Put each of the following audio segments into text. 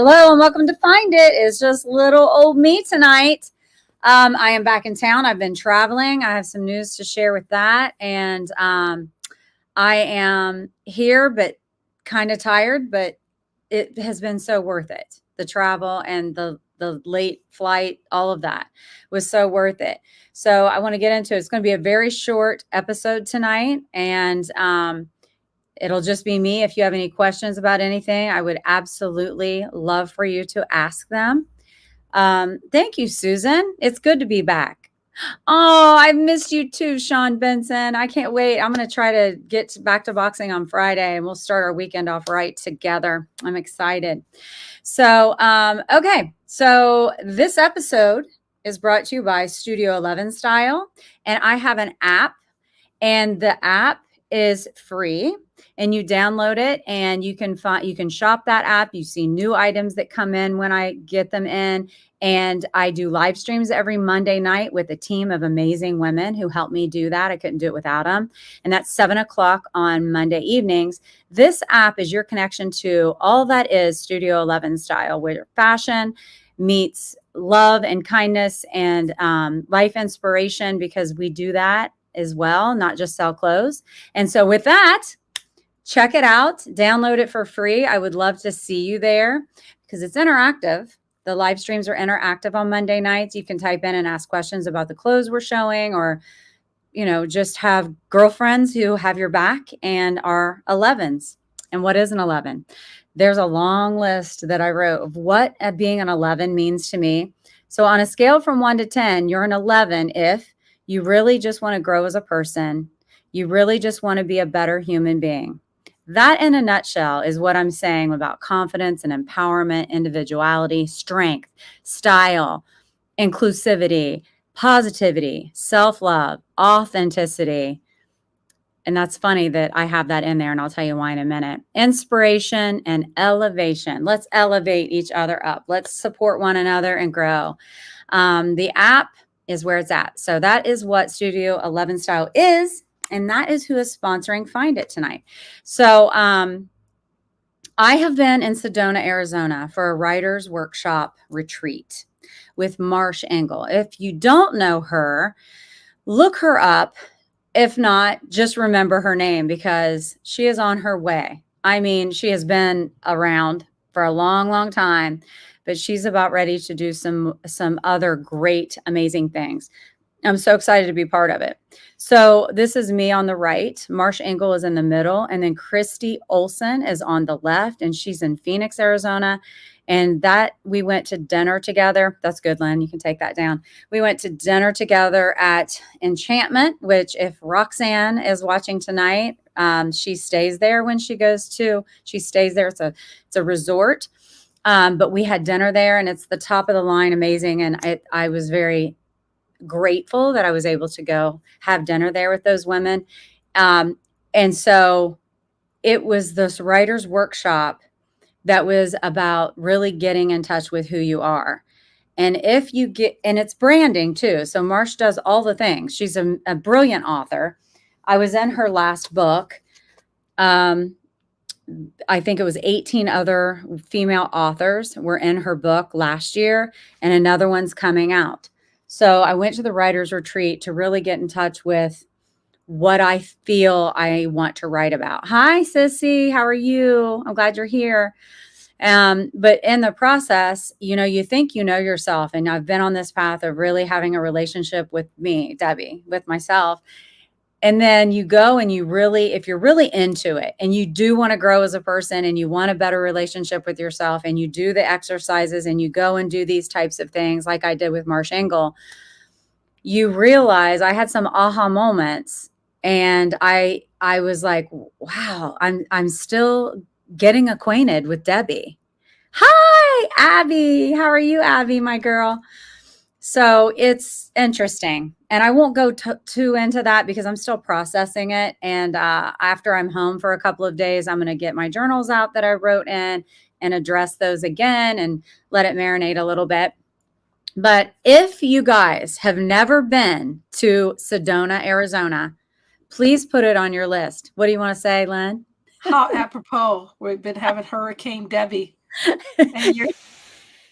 Hello and welcome to Find It. It's just little old me tonight. I am back in town. I've been traveling. I have some news to share with that. And I am here, but kind of tired, but it has been so worth it. The travel and the late flight, all of that was so worth it. So I want to get into it. It's going to be a very short episode tonight. And it'll just be me. If you have any questions about anything, I would absolutely love for you to ask them. Thank you, Susan. It's good to be back. Oh, I missed you too, Sean Benson. I can't wait. I'm going to try to get back to boxing on Friday and we'll start our weekend off right together. I'm excited. So, okay. So this episode is brought to you by Studio 11 Style, and I have an app, and the app is free, and you download it and you can shop that app. You see new items that come in when I get them in. And I do live streams every Monday night with a team of amazing women who help me do that. I couldn't do it without them. And that's 7:00 on Monday evenings. This app is your connection to all that is Studio 11 Style, where fashion meets love and kindness and life inspiration, because we do that as well, not just sell clothes. And so with that, check it out, download it for free. I would love to see you there because it's interactive. The live streams are interactive on Monday nights. You can type in and ask questions about the clothes we're showing, or, just have girlfriends who have your back and are 11s. And what is an 11? There's a long list that I wrote of what being an 11 means to me. So on a scale from 1 to 10, you're an 11 if you really just want to grow as a person. You really just want to be a better human being. That, in a nutshell, is what I'm saying about confidence and empowerment, individuality, strength, style, inclusivity, positivity, self-love, authenticity. And that's funny that I have that in there, and I'll tell you why in a minute. Inspiration and elevation. Let's elevate each other up. Let's support one another and grow. The app is where it's at. So that is what Studio 11 Style is. And that is who is sponsoring Find It tonight. So I have been in Sedona, Arizona for a writer's workshop retreat with Marsh Engle. If you don't know her, look her up. If not, just remember her name, because she is on her way. I mean, she has been around for a long, long time, but she's about ready to do some other great, amazing things. I'm so excited to be part of it. So this is me on the right. Marsh Engle is in the middle. And then Christy Olson is on the left. And she's in Phoenix, Arizona. And that we went to dinner together. That's good, Lynn. You can take that down. We went to dinner together at Enchantment, which, if Roxanne is watching tonight, she stays there when she goes to. She stays there. It's a resort. But we had dinner there, and it's the top of the line, amazing. And I was very grateful that I was able to go have dinner there with those women. And so it was this writer's workshop that was about really getting in touch with who you are. And if you get, and it's branding too. So Marsh does all the things. She's a brilliant author. I was in her last book. I think it was 18 other female authors were in her book last year, and another one's coming out. So I went to the writer's retreat to really get in touch with what I feel I want to write about. Hi, Sissy. How are you? I'm glad you're here. But in the process, you think you know yourself. And I've been on this path of really having a relationship with me, Debbie, with myself. And then you go and if you're really into it and you do want to grow as a person and you want a better relationship with yourself, and you do the exercises and you go and do these types of things like I did with Marsh Engle, you realize I had some aha moments, and I was like, wow, I'm still getting acquainted with Debbie. Hi, Abby. How are you, Abby, my girl? So it's interesting. And I won't go too into that because I'm still processing it. And after I'm home for a couple of days, I'm going to get my journals out that I wrote in and address those again and let it marinate a little bit. But if you guys have never been to Sedona, Arizona, please put it on your list. What do you want to say, Lynn? How apropos. We've been having Hurricane Debbie And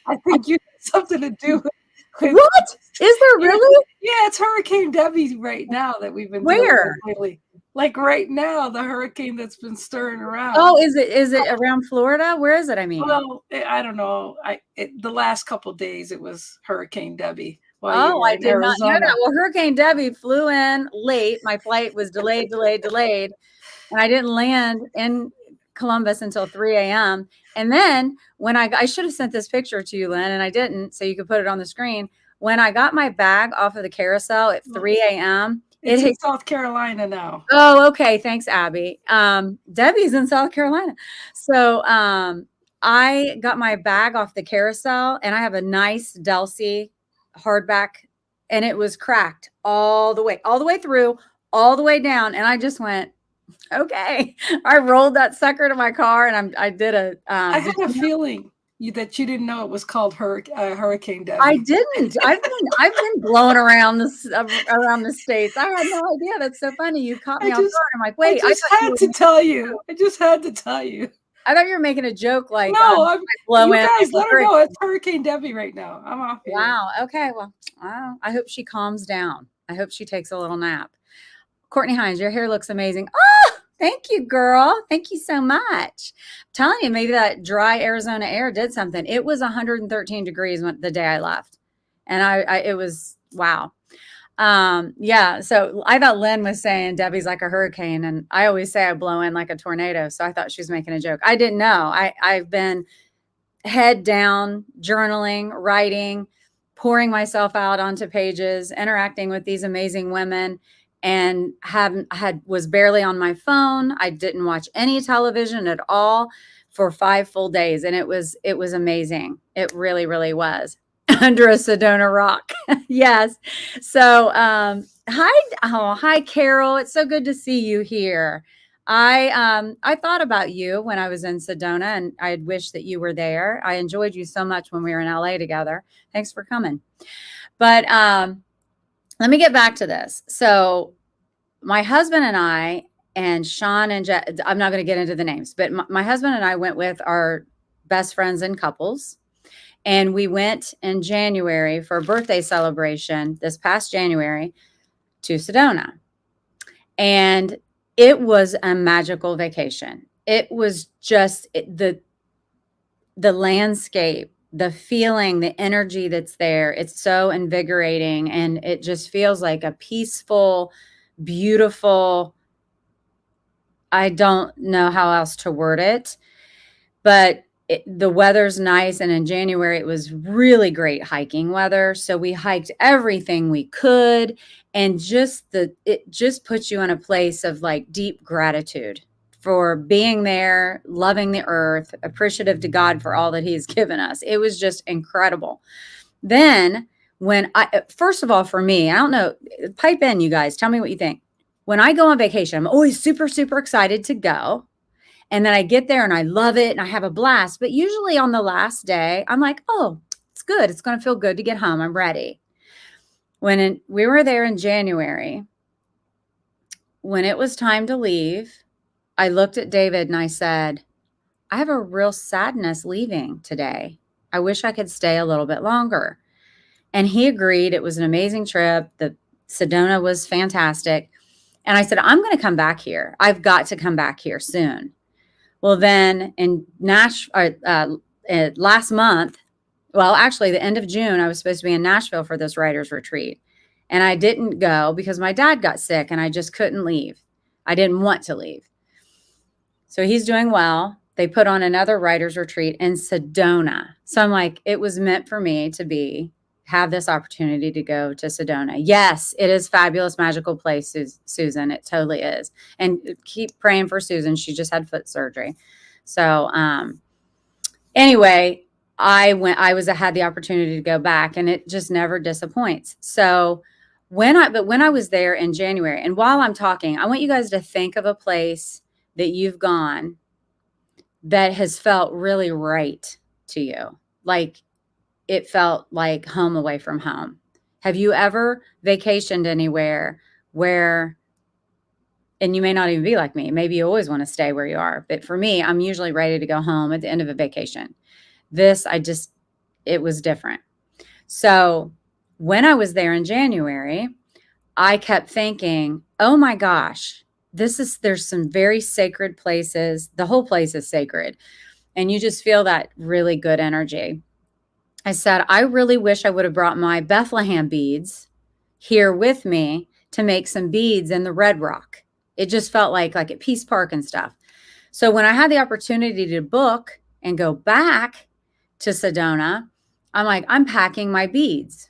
I think you had something to do with What? Is there really? yeah, it's Hurricane Debbie right now that we've been dealing with Where? lately. Like right now, the hurricane that's been stirring around. Oh, is it around Florida? Where is it? I mean. Well, I don't know. The last couple days it was Hurricane Debbie while you Oh, were I in did not know Arizona. that. Well, Hurricane Debbie flew in late. My flight was delayed, delayed, and I didn't land in Columbus until 3 a.m. And then when I should have sent this picture to you, Lynn, and I didn't, so you could put it on the screen. When I got my bag off of the carousel at 3 a.m., It's in South Carolina now. Oh, okay. Thanks, Abby. Debbie's in South Carolina. So I got my bag off the carousel and I have a nice Delsey hardback and it was cracked all the way through, all the way down. And I just went, okay. I rolled that sucker to my car and I did a I had a feeling that you didn't know it was called Hurricane Debbie. I didn't. I've been blowing around around the states. I had no idea. That's so funny. You caught me off guard. I'm like, wait. I just had to tell you. I just had to tell you. I thought you were making a joke. Like, no, you guys let her know it's Hurricane Debbie right now. I'm off here. Wow. Okay. Well, I hope she calms down. I hope she takes a little nap. Courtney Hines, your hair looks amazing. Oh, thank you, girl. Thank you so much. I'm telling you, maybe that dry Arizona air did something. It was 113 degrees the day I left. And it was, wow. Yeah. So I thought Lynn was saying Debbie's like a hurricane. And I always say I blow in like a tornado. So I thought she was making a joke. I didn't know. I've been head down, journaling, writing, pouring myself out onto pages, interacting with these amazing women, and was barely on my phone. I didn't watch any television at all for 5 full days, and it was amazing. It really, really was. Under a Sedona rock. Yes. So, hi, Carol. It's so good to see you here. I thought about you when I was in Sedona, and I wish that you were there. I enjoyed you so much when we were in LA together. Thanks for coming. But let me get back to this. So, my husband and I, and Sean and I'm not going to get into the names, but my husband and I went with our best friends and couples. And we went in January for a birthday celebration this past January to Sedona. And it was a magical vacation. It was just the landscape, the feeling, the energy that's there. It's so invigorating. And it just feels like a peaceful, beautiful, I don't know how else to word it, but the weather's nice. And in January, it was really great hiking weather. So we hiked everything we could. And it just puts you in a place of like deep gratitude for being there, loving the earth, appreciative to God for all that he's given us. It was just incredible. Then first of all, for me, I don't know, pipe in, you guys, tell me what you think. When I go on vacation, I'm always super, super excited to go. And then I get there and I love it and I have a blast. But usually on the last day, I'm like, oh, it's good. It's going to feel good to get home. I'm ready. We were there in January, when it was time to leave, I looked at David and I said, I have a real sadness leaving today. I wish I could stay a little bit longer. And he agreed. It was an amazing trip. The Sedona was fantastic. And I said, I'm going to come back here. I've got to come back here soon. Well, then in last month, well, actually the end of June, I was supposed to be in Nashville for this writer's retreat. And I didn't go because my dad got sick and I just couldn't leave. I didn't want to leave. So he's doing well. They put on another writer's retreat in Sedona. So I'm like, it was meant for me to have this opportunity to go to Sedona. Yes, it is fabulous, magical place, Susan. It totally is. And keep praying for Susan. She just had foot surgery. So anyway, I had the opportunity to go back, and it just never disappoints. So when I was there in January, and while I'm talking, I want you guys to think of a place that you've gone that has felt really right to you. Like, it felt like home away from home. Have you ever vacationed anywhere where, and you may not even be like me, maybe you always want to stay where you are, but for me, I'm usually ready to go home at the end of a vacation. It was different. So when I was there in January, I kept thinking, oh my gosh, there's some very sacred places. The whole place is sacred. And you just feel that really good energy. I said, I really wish I would have brought my Bethlehem beads here with me to make some beads in the Red Rock. It just felt like at Peace Park and stuff. So when I had the opportunity to book and go back to Sedona, I'm like, I'm packing my beads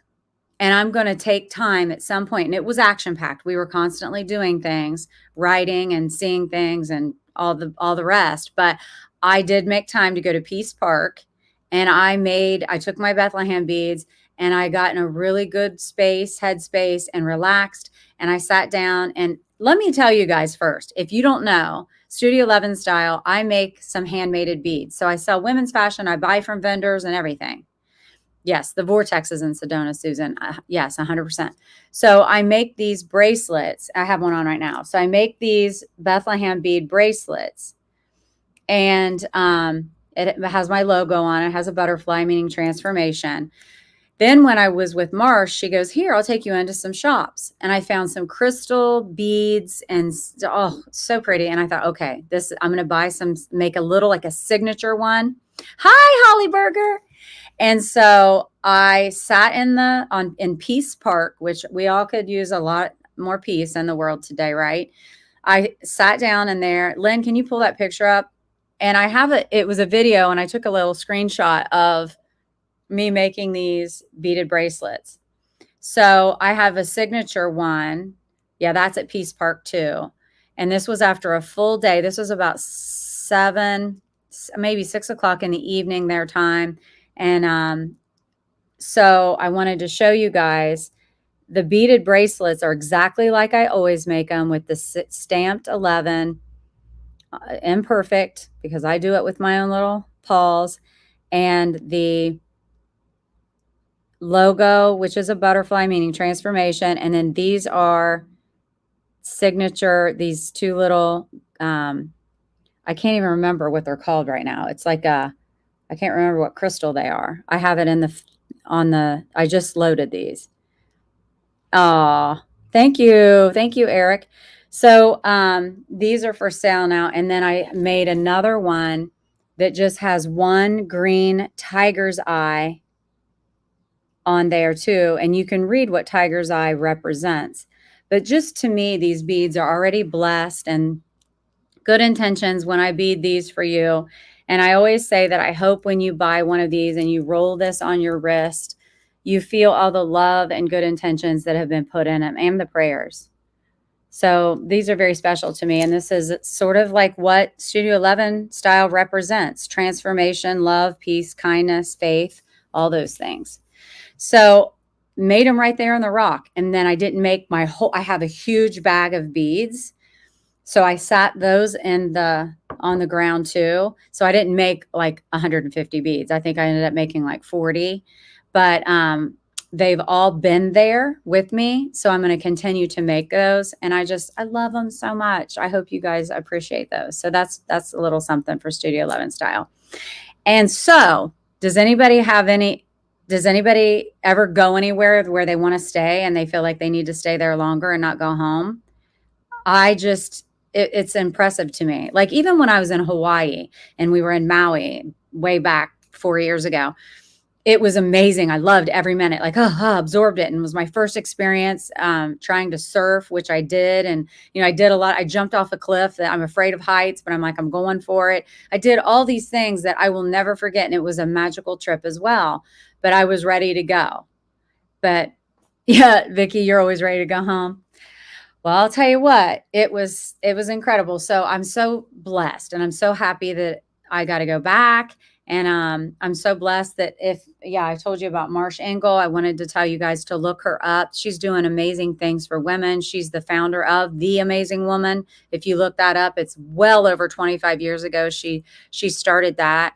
and I'm going to take time at some point. And it was action packed. We were constantly doing things, writing and seeing things and all the rest. But I did make time to go to Peace Park, and I took my Bethlehem beads and I got in a really good headspace and relaxed. And I sat down, and let me tell you guys first, if you don't know, Studio 11 style, I make some handmade beads. So I sell women's fashion. I buy from vendors and everything. Yes, the Vortex is in Sedona, Susan. Yes, 100%. So I make these bracelets. I have one on right now. So I make these Bethlehem bead bracelets, and it has my logo on it. It has a butterfly, meaning transformation. Then when I was with Marsh, she goes, here, I'll take you into some shops. And I found some crystal beads and so pretty. And I thought, okay, I'm going to buy some, make a little, like a signature one. Hi, Holly Burger. And so I sat in Peace Park, which we all could use a lot more peace in the world today, right? I sat down in there. Lynn, can you pull that picture up? And it was a video, and I took a little screenshot of me making these beaded bracelets. So I have a signature one. Yeah, that's at Peace Park too. And this was after a full day. This was about 7, maybe 6 o'clock in the evening their time. And so I wanted to show you guys the beaded bracelets are exactly like I always make them, with the stamped 11, imperfect, because I do it with my own little paws, and the logo, which is a butterfly, meaning transformation. And then these are signature, these two little, I can't even remember what they're called right now. It's like I can't remember what crystal they are. I have it I just loaded these. Oh, thank you. Thank you, Eric. So these are for sale now. And then I made another one that just has one green tiger's eye on there too. And you can read what tiger's eye represents. But just to me, these beads are already blessed and good intentions when I bead these for you. And I always say that I hope when you buy one of these and you roll this on your wrist, you feel all the love and good intentions that have been put in them, and the prayers. So these are very special to me. And this is sort of like what Studio 11 style represents: transformation, love, peace, kindness, faith, all those things. So made them right there in the rock. And then I didn't make I have a huge bag of beads. So I sat those on the ground too. So I didn't make like 150 beads. I think I ended up making like 40, but they've all been there with me. So I'm going to continue to make those. And I love them so much. I hope you guys appreciate those. So that's a little something for Studio 11 style. And so does anybody ever go anywhere where they want to stay and they feel like they need to stay there longer and not go home? It's impressive to me. Like even when I was in Hawaii and we were in Maui way back 4 years ago, it was amazing. I loved every minute, absorbed it. And it was my first experience trying to surf, which I did. And, I did a lot. I jumped off a cliff. That I'm afraid of heights, but I'm going for it. I did all these things that I will never forget. And it was a magical trip as well, but I was ready to go. But yeah, Vicki, you're always ready to go home. Well, I'll tell you what, it was incredible. So I'm so blessed, and I'm so happy that I got to go back. And I'm so blessed that I told you about Marsh Engel. I wanted to tell you guys to look her up. She's doing amazing things for women. She's the founder of The Amazing Woman. If you look that up, it's well over 25 years ago. She started that.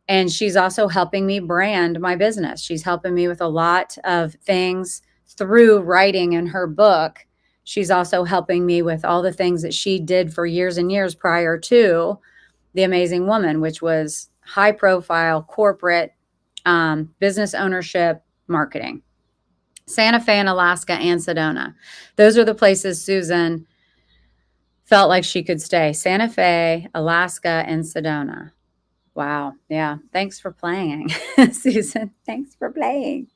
And she's also helping me brand my business. She's helping me with a lot of things through writing in her book. She's also helping me with all the things that she did for years and years prior to The Amazing Woman, which was high profile corporate business ownership marketing. Santa Fe in Alaska and Sedona. Those are the places Susan felt like she could stay. Santa Fe, Alaska, and Sedona. Wow. Yeah. Thanks for playing, Susan. Thanks for playing.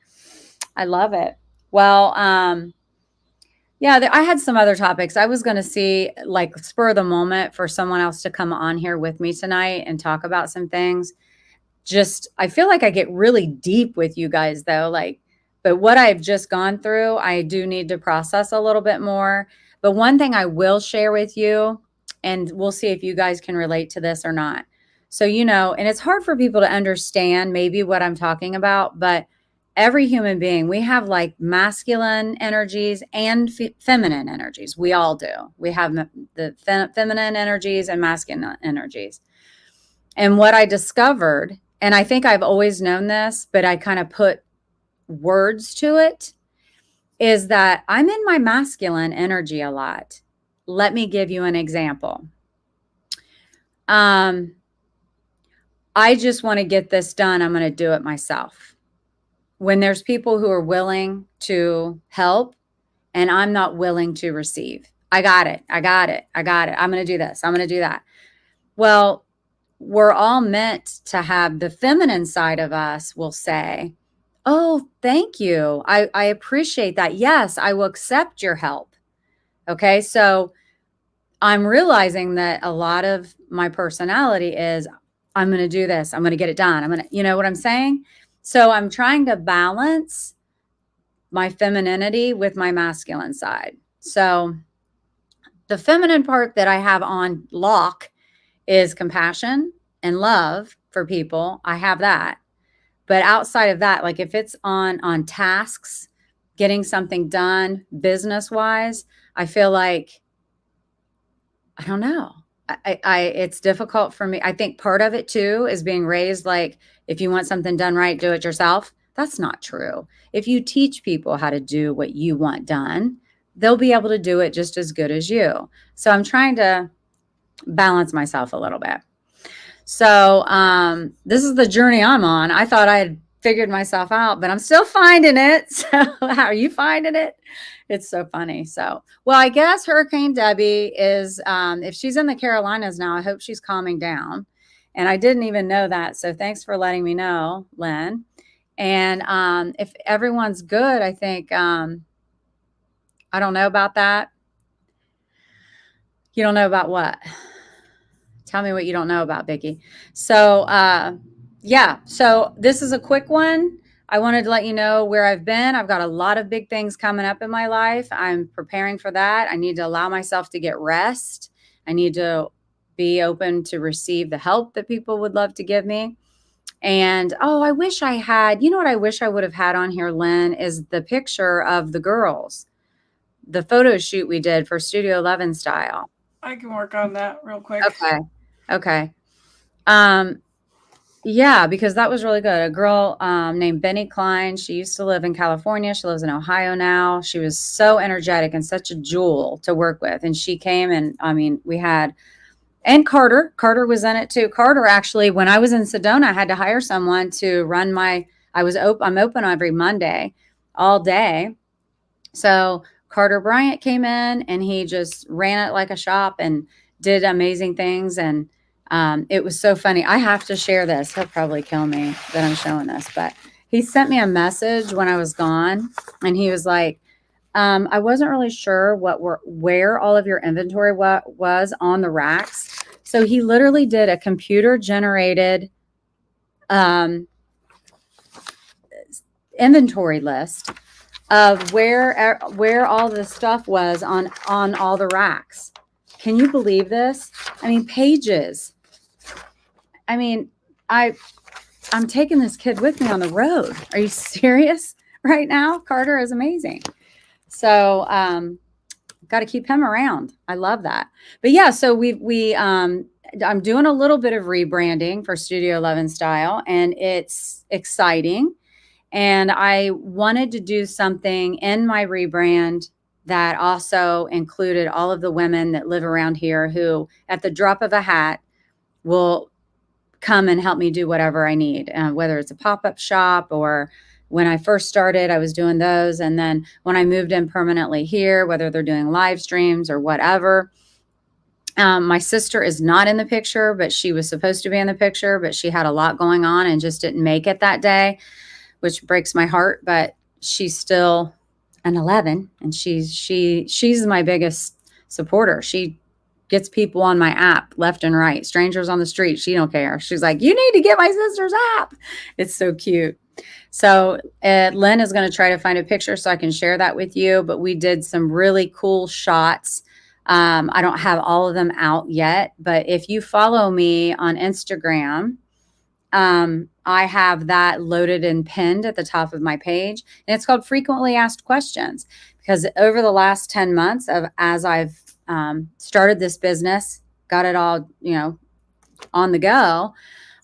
I love it. Well, yeah, I had some other topics. I was going to see, like, spur of the moment for someone else to come on here with me tonight and talk about some things. Just, I feel like I get really deep with you guys, though. Like, but what I've just gone through, I do need to process a little bit more. But one thing I will share with you, and we'll see if you guys can relate to this or not. So, and it's hard for people to understand maybe what I'm talking about, but every human being, we have like masculine energies and feminine energies. We all do. We have the feminine energies and masculine energies. And what I discovered, and I think I've always known this, but I kind of put words to it, is that I'm in my masculine energy a lot. Let me give you an example. I just want to get this done. I'm going to do it myself. When there's people who are willing to help and I'm not willing to receive, I got it. I'm going to do this. I'm going to do that. Well, we're all meant to have the feminine side of us will say, oh, thank you. I appreciate that. Yes, I will accept your help. Okay. So I'm realizing that a lot of my personality is, I'm going to do this. I'm going to get it done. You know what I'm saying? So I'm trying to balance my femininity with my masculine side. So the feminine part that I have on lock is compassion and love for people. I have that. But outside of that, like if it's on tasks, getting something done business-wise, I feel like, I don't know. It's difficult for me. I think part of it too is being raised like, if you want something done right, do it yourself. That's not true. If you teach people how to do what you want done, they'll be able to do it just as good as you. So I'm trying to balance myself a little bit. So this is the journey I'm on. I thought I had figured myself out, but I'm still finding it. So how are you finding it? It's so funny. So, well, I guess Hurricane Debbie is, if she's in the Carolinas now, I hope she's calming down. And I didn't even know that. So thanks for letting me know, Lynn. And if everyone's good, I think, I don't know about that. You don't know about what? Tell me what you don't know about, Vicki. So, yeah. So this is a quick one. I wanted to let you know where I've been. I've got a lot of big things coming up in my life. I'm preparing for that. I need to allow myself to get rest. I need to be open to receive the help that people would love to give me. And, I wish I had, you know what I wish I would have had on here, Lynn, is the picture of the girls, the photo shoot we did for Studio 11 Style. I can work on that real quick. Okay. Yeah, because that was really good. A girl named Benny Klein. She used to live in California. She lives in Ohio now. She was so energetic and such a jewel to work with. And she came and, we had, and Carter was in it too. Carter, actually, when I was in Sedona, I had to hire someone to run I'm open every Monday all day. So Carter Bryant came in and he just ran it like a shop and did amazing things. And it was so funny. I have to share this. He'll probably kill me that I'm showing this, but he sent me a message when I was gone and he was like, I wasn't really sure where all of your inventory was on the racks. So he literally did a computer generated inventory list of where all the stuff was on all the racks. Can you believe this? Pages. I'm taking this kid with me on the road. Are you serious right now? Carter is amazing. So, got to keep him around. I love that. But yeah, so I'm doing a little bit of rebranding for Studio 11 Style and it's exciting. And I wanted to do something in my rebrand that also included all of the women that live around here who at the drop of a hat will come and help me do whatever I need, whether it's a pop-up shop or when I first started, I was doing those. And then when I moved in permanently here, whether they're doing live streams or whatever. My sister is not in the picture, but she was supposed to be in the picture, but she had a lot going on and just didn't make it that day, which breaks my heart. But she's still an 11, and she's my biggest supporter. She gets people on my app left and right, strangers on the street. She don't care. She's like, you need to get my sister's app. It's so cute. So Lynn is going to try to find a picture so I can share that with you. But we did some really cool shots. I don't have all of them out yet, but if you follow me on Instagram, I have that loaded and pinned at the top of my page, and it's called Frequently Asked Questions, because over the last 10 months as I've started this business, got it all, on the go,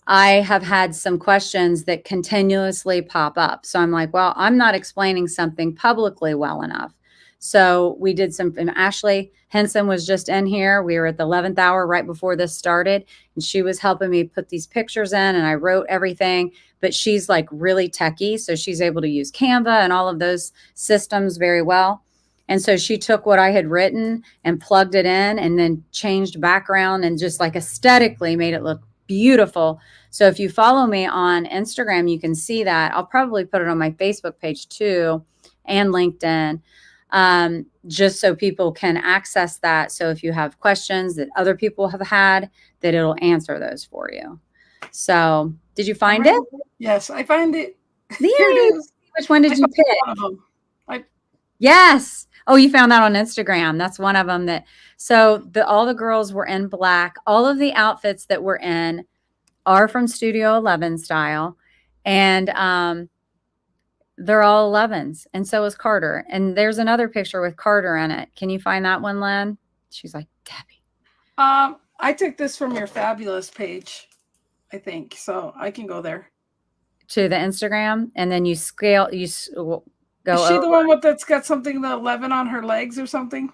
I have had some questions that continuously pop up. So I'm like, well, I'm not explaining something publicly well enough. So we did some, and Ashley Henson was just in here. We were at the 11th hour right before this started, and she was helping me put these pictures in, and I wrote everything, but she's like really techie. So she's able to use Canva and all of those systems very well. And so she took what I had written and plugged it in and then changed background and just like aesthetically made it look beautiful. So if you follow me on Instagram, you can see that. I'll probably put it on my Facebook page too, and LinkedIn, just so people can access that. So if you have questions that other people have had, that it'll answer those for you. So did you find it? Yes, I find it. Here it is. Which one did you pick? One of them. Yes. Oh, you found that on Instagram. That's one of them. So all the girls were in black. All of the outfits that we're in are from Studio 11 style. And they're all 11s. And so is Carter. And there's another picture with Carter in it. Can you find that one, Lynn? She's like, Debbie. I took this from your Fabulous page, I think. So I can go there. To the Instagram. And then you scale, go Is she over. the one that's got something, the 11 on her legs or something?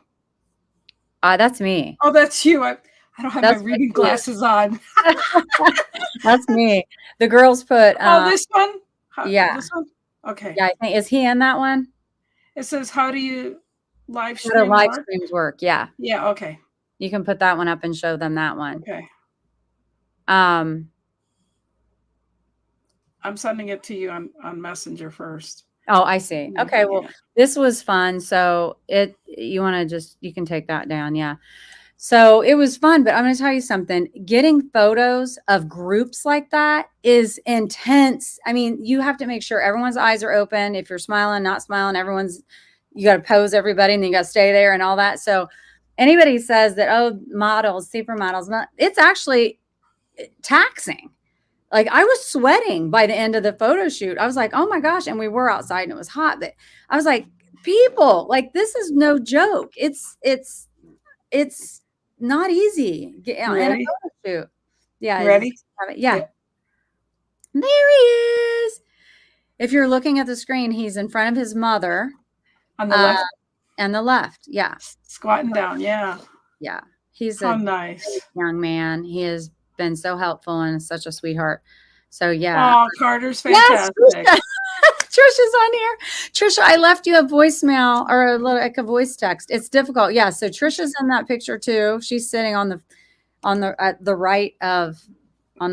That's me. Oh, that's you. I don't have my reading glasses on. That's me. The girls put. This one? Yeah. This one? Okay. Yeah, I think, is he in that one? It says, how do you live stream? How do live streams work? Yeah. Yeah, okay. You can put that one up and show them that one. Okay. I'm sending it to you on Messenger first. Oh, I see. Okay. Well, this was fun. So you can take that down. Yeah. So it was fun, but I'm going to tell you something. Getting photos of groups like that is intense. I mean, you have to make sure everyone's eyes are open. If you're smiling, not smiling, you got to pose everybody, and then you got to stay there and all that. So anybody says that, oh, models, supermodels, it's actually taxing. Like, I was sweating by the end of the photo shoot. I was like, oh my gosh. And we were outside and it was hot. But I was like, people, like, this is no joke. It's not easy. In a photo shoot. Yeah. Ready? Yeah. There he is. If you're looking at the screen, he's in front of his mother. On the left? And the left. Yeah. Squatting down. Yeah. Yeah. He's a nice young man. He is been so helpful and such a sweetheart. So yeah. Oh, Carter's fantastic. Yes, Trisha's on here. Trisha, I left you a voicemail or a voice text. It's difficult. Yeah. So Trisha's in that picture too. She's sitting on the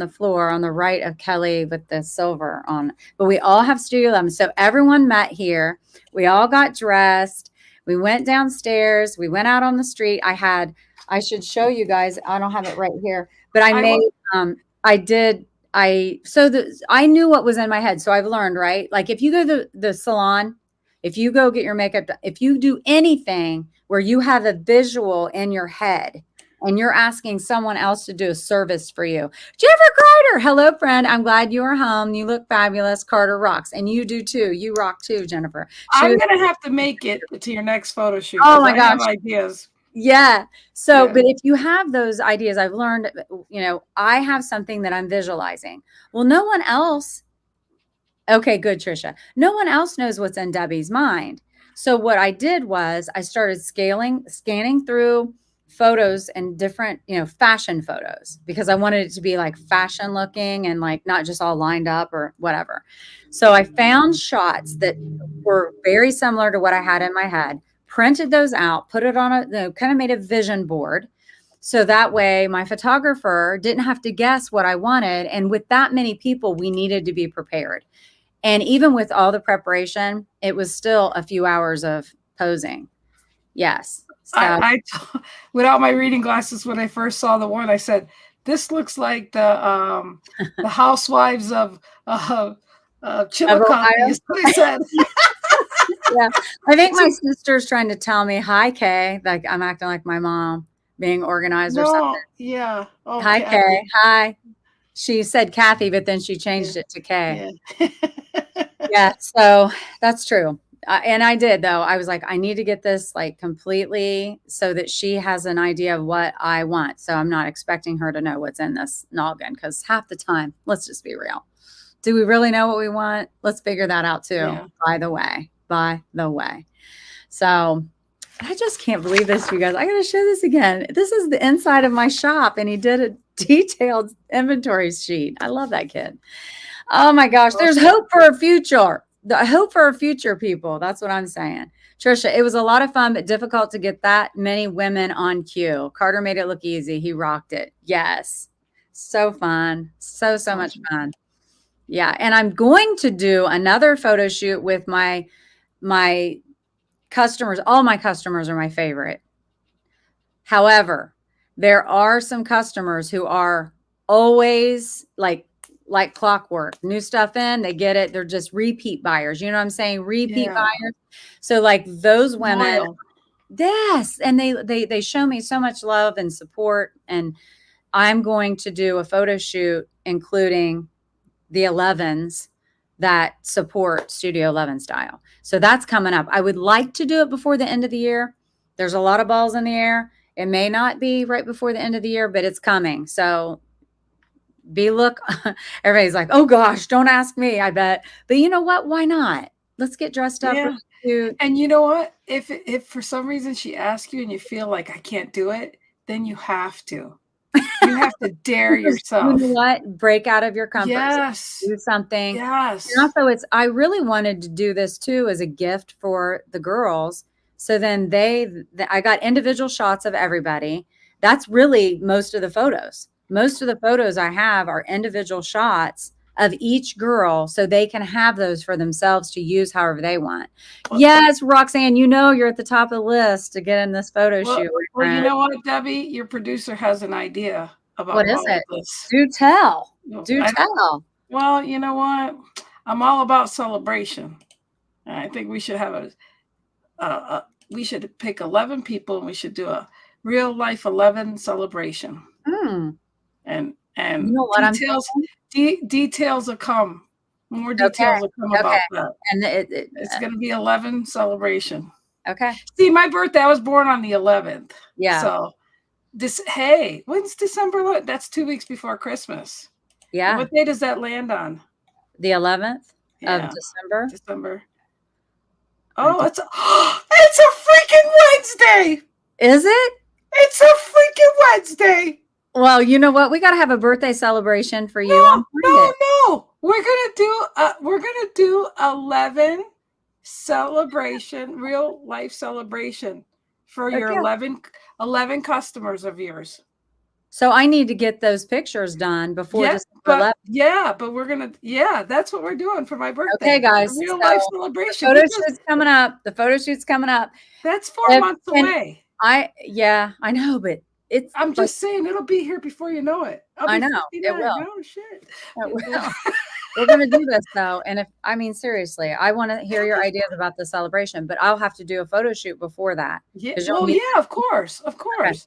floor on the right of Kelly with the silver on. But we all have Studio 11. So everyone met here. We all got dressed. We went downstairs. We went out on the street. I should show you guys. I don't have it right here. But I knew what was in my head. So I've learned, right? Like, if you go to the salon, if you go get your makeup done, if you do anything where you have a visual in your head and you're asking someone else to do a service for you. Jennifer Carter, hello, friend. I'm glad you are home. You look fabulous. Carter rocks. And you do too. You rock too, Jennifer. I'm going to have to make it to your next photo shoot. Oh my gosh. I have ideas. Yeah. So, but if you have those ideas, I've learned, I have something that I'm visualizing. Well, no one else. Okay, good, Trisha. No one else knows what's in Debbie's mind. So what I did was I started scanning through photos and different, fashion photos because I wanted it to be like fashion looking and like not just all lined up or whatever. So I found shots that were very similar to what I had in my head, printed those out, put it on kind of made a vision board. So that way my photographer didn't have to guess what I wanted. And with that many people, we needed to be prepared. And even with all the preparation, it was still a few hours of posing. Yes. So Without my reading glasses, when I first saw the one, I said, "This looks like the housewives of Chillicothe." Is what I said. Yeah, I think my sister's trying to tell me, "Hi, Kay," like I'm acting like my mom, being organized or something. Yeah. Oh, hi, Kathy. Kay. Hi. She said Kathy, but then she changed it to Kay. Yeah. Yeah. So that's true. And I did, though. I was like, I need to get this like completely so that she has an idea of what I want. So I'm not expecting her to know what's in this noggin because half the time, let's just be real. Do we really know what we want? Let's figure that out too. Yeah. By the way. So I just can't believe this, you guys. I got to show this again. This is the inside of my shop and he did a detailed inventory sheet. I love that kid. Oh my gosh. There's hope for a future. The hope for a future, people. That's what I'm saying. Trisha, it was a lot of fun, but difficult to get that many women on cue. Carter made it look easy. He rocked it. Yes. So fun. So much fun. Yeah. And I'm going to do another photo shoot with my customers. All my customers are my favorite. However, there are some customers who are always like clockwork, new stuff in, they get it. They're just repeat buyers. You know what I'm saying? Repeat buyers. So like those women, yes. And they show me so much love and support. And I'm going to do a photo shoot, including the 11s that support Studio 11 style. So that's coming up. I would like to do it before the end of the year. There's a lot of balls in the air. It may not be right before the end of the year, but it's coming. So everybody's like, oh gosh, don't ask me, I bet. But you know what? Why not? Let's get dressed up. Yeah. And you know what? If for some reason she asks you and you feel like I can't do it, then you have to. You have to dare yourself. You know what? Break out of your comfort zone. Yes. Do something. Yes. And also I really wanted to do this too as a gift for the girls. So then I got individual shots of everybody. That's really most of the photos. Most of the photos I have are individual shots of each girl so they can have those for themselves to use however they want. Yes, Roxanne, you're at the top of the list to get in this photo shoot. Well, you know what, Debbie? Your producer has an idea about what is it? Do tell. Tell. Well, you know what? I'm all about celebration. I think we should have we should pick 11 people and we should do a real life 11 celebration. And you know what details will come. More details will come about that. And it's going to be 11 celebration. Okay. See, my birthday, I was born on the 11th. Yeah. So when's December? That's 2 weeks before Christmas. Yeah. What day does that land on? The 11th of December. December. Oh, it's a freaking Wednesday. Is it? It's a freaking Wednesday. Well, you know what? We got to have a birthday celebration for you. No. We're gonna do 11 celebration, real life celebration for your 11 customers of yours. So I need to get those pictures done before December 11th. But we're gonna. that's what we're doing for my birthday. Okay, guys. Real life celebration. The photo shoot's coming up. That's 4 months away. I know, but I'm just saying it'll be here before you know it. I know it will. Oh shit! It will. We're gonna do this though, and seriously, I want to hear your ideas about the celebration, but I'll have to do a photo shoot before that. Yeah. Well, of course. Okay.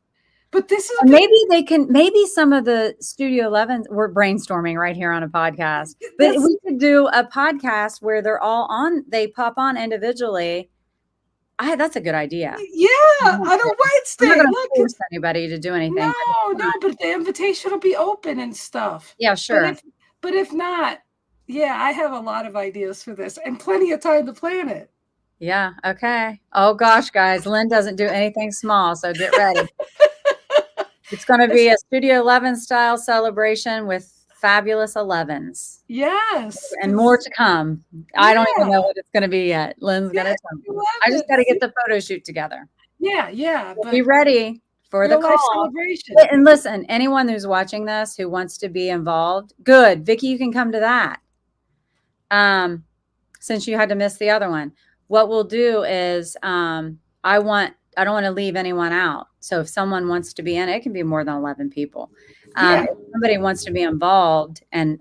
But this is maybe some of the Studio 11s, we're brainstorming right here on a podcast, but we could do a podcast where they're all on. They pop on individually. That's a good idea. Yeah, on a Wednesday. I'm not going to force anybody to do anything. No, but the invitation will be open and stuff. Yeah, sure. But if not, I have a lot of ideas for this and plenty of time to plan it. Yeah, okay. Oh, gosh, guys, Lynn doesn't do anything small, so get ready. It's going to be a Studio 11 style celebration with fabulous 11s. Yes. And more to come. I don't even know Yeah. what it's going to be yet. Lynn's going Yeah, to tell I me. love I just it. got to get See? the photo shoot together. Yeah, Be but ready for the real life call. celebration. And listen, anyone who's watching this who wants to be involved, good. Vicki, you can come to that. Since you had to miss the other one. What we'll do is I don't want to leave anyone out. So if someone wants to be in, it can be more than 11 people. Yeah. If somebody wants to be involved and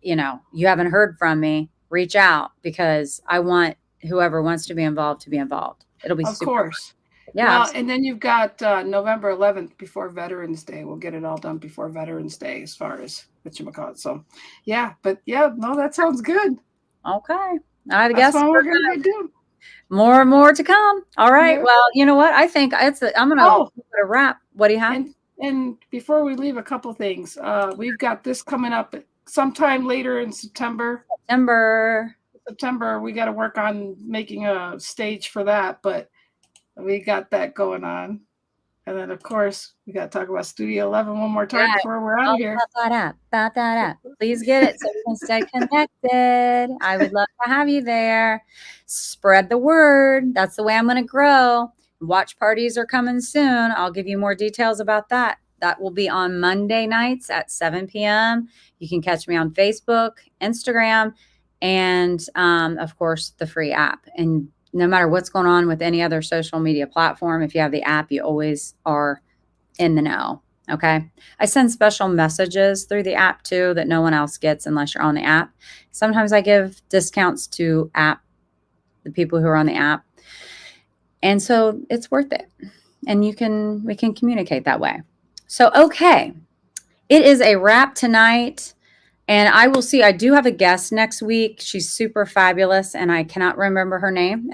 you haven't heard from me, reach out because I want whoever wants to be involved. It'll be Of super course. fun. Yeah. Well, and then you've got November 11th before Veterans Day. We'll get it all done before Veterans Day as far as whatchamacallit. So, yeah, but yeah, no, that sounds good. Okay. I That's guess what we're going to do. more and more to come. All right. Yeah. Well, you know what? I think I'm going to put a wrap. What do you have? And before we leave, a couple things. We've got this coming up sometime later in September. September, we got to work on making a stage for that, but we got that going on. And then, of course, we got to talk about Studio 11 one more time before we're out of here. About that app. Please get it so we can stay connected. I would love to have you there. Spread the word. That's the way I'm going to grow. Watch parties are coming soon. I'll give you more details about that. That will be on Monday nights at 7 p.m. You can catch me on Facebook, Instagram, and, of course, the free app. And no matter what's going on with any other social media platform, if you have the app, you always are in the know. Okay. I send special messages through the app too that no one else gets unless you're on the app. Sometimes I give discounts to the people who are on the app. And so it's worth it. And we can communicate that way. So, okay. It is a wrap tonight. And I do have a guest next week. She's super fabulous and I cannot remember her name.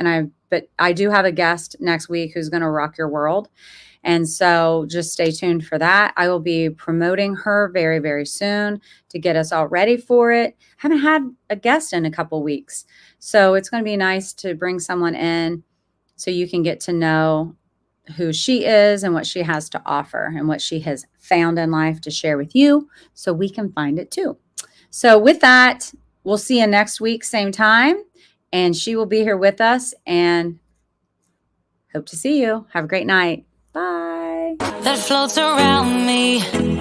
But I do have a guest next week who's going to rock your world. And so just stay tuned for that. I will be promoting her very, very soon to get us all ready for it. Haven't had a guest in a couple weeks. So it's going to be nice to bring someone in so you can get to know who she is and what she has to offer and what she has found in life to share with you so we can find it too. So with that, we'll see you next week, same time. And she will be here with us and hope to see you. Have a great night. Bye. That floats around me.